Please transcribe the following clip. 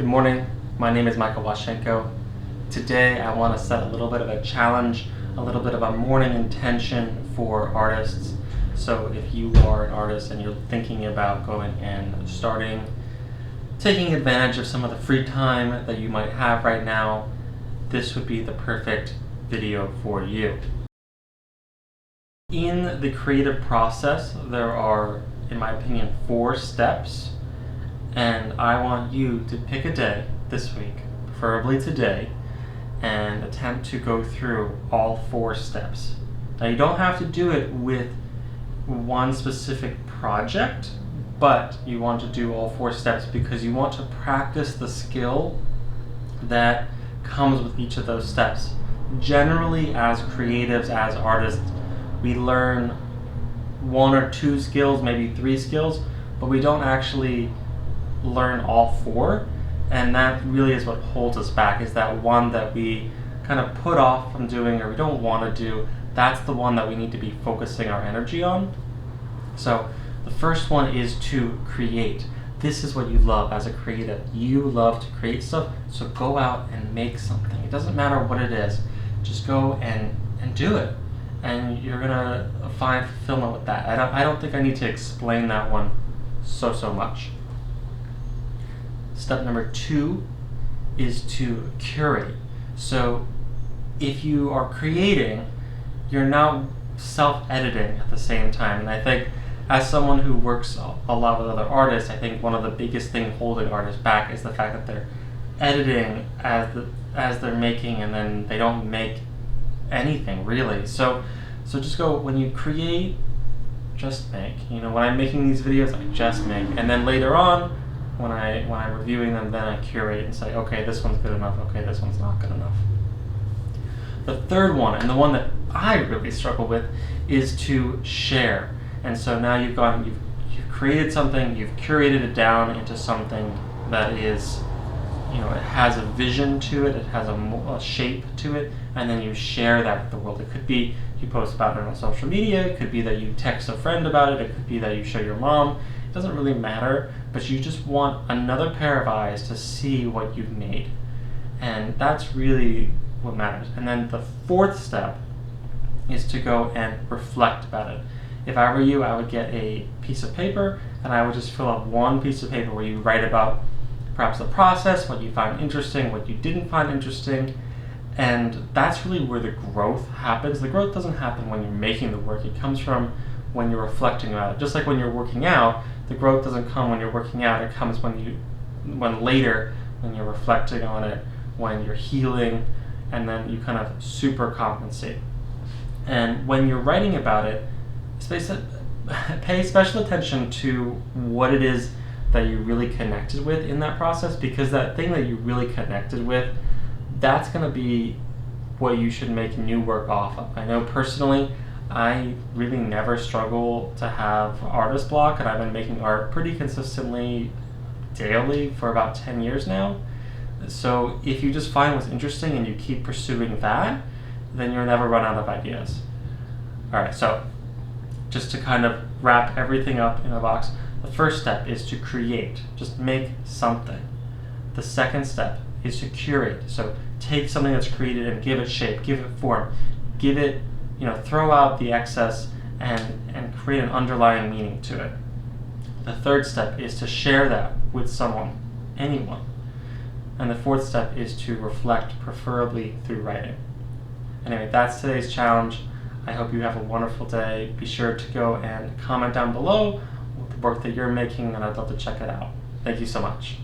Good morning, my name is Michael Washenko. Today I want to set a little bit of a challenge, a little bit of a morning intention for artists. So if you are an artist and you're thinking about going and taking advantage of some of the free time that you might have right now, this would be the perfect video for you. In the creative process, there are, in my opinion, 4 steps. And I want you to pick a day this week, preferably today, and attempt to go through all 4 steps. Now you don't have to do it with one specific project, but you want to do all 4 steps because you want to practice the skill that comes with each of those steps. Generally, as creatives, as artists, we learn 1 or 2 skills, maybe 3 skills, but we don't actually learn all 4, and that really is what holds us back, is that one that we kind of put off from doing or we don't want to do. That's the one that we need to be focusing our energy on. So the first one is to create. This is what you love as a creative. You love to create stuff, so go out and make something. It doesn't matter what it is, just go and do it, and you're gonna find fulfillment with that. I don't think I need to explain that one so much. Step number 2 is to curate. So if you are creating, you're now self-editing at the same time. And I think as someone who works a lot with other artists, I think one of the biggest things holding artists back is the fact that they're editing as they're making, and then they don't make anything really. So just go, when you create, just make. You know, when I'm making these videos, I just make, and then later on, when I'm reviewing them, then I curate and say, okay, this one's good enough, okay, this one's not good enough. The third one, and the one that I really struggle with, is to share. And so now you've created something, you've curated it down into something that is, you know, it has a vision to it, it has a shape to it, and then you share that with the world. It could be you post about it on social media, it could be that you text a friend about it, it could be that you show your mom. It doesn't really matter, but you just want another pair of eyes to see what you've made. And that's really what matters. And then the 4th step is to go and reflect about it. If I were you, I would get a piece of paper and I would just fill out one piece of paper where you write about perhaps the process, what you find interesting, what you didn't find interesting. And that's really where the growth happens. The growth doesn't happen when you're making the work. It comes from when you're reflecting about it. Just like when you're working out, the growth doesn't come when you're working out. It comes when later, when you're reflecting on it, when you're healing, and then you kind of super compensate. And when you're writing about it, pay special attention to what it is that you really connected with in that process, because that thing that you really connected with, that's going to be what you should make new work off of. I know personally, I really never struggle to have artist block, and I've been making art pretty consistently daily for about 10 years now. So if you just find what's interesting and you keep pursuing that, then you'll never run out of ideas. Alright, so just to kind of wrap everything up in a box, the first step is to create. Just make something. The second step is to curate. So take something that's created and give it shape, give it form, give it, throw out the excess and create an underlying meaning to it. The third step is to share that with someone, anyone. And the 4th step is to reflect, preferably through writing. Anyway, that's today's challenge. I hope you have a wonderful day. Be sure to go and comment down below with the work that you're making, and I'd love to check it out. Thank you so much.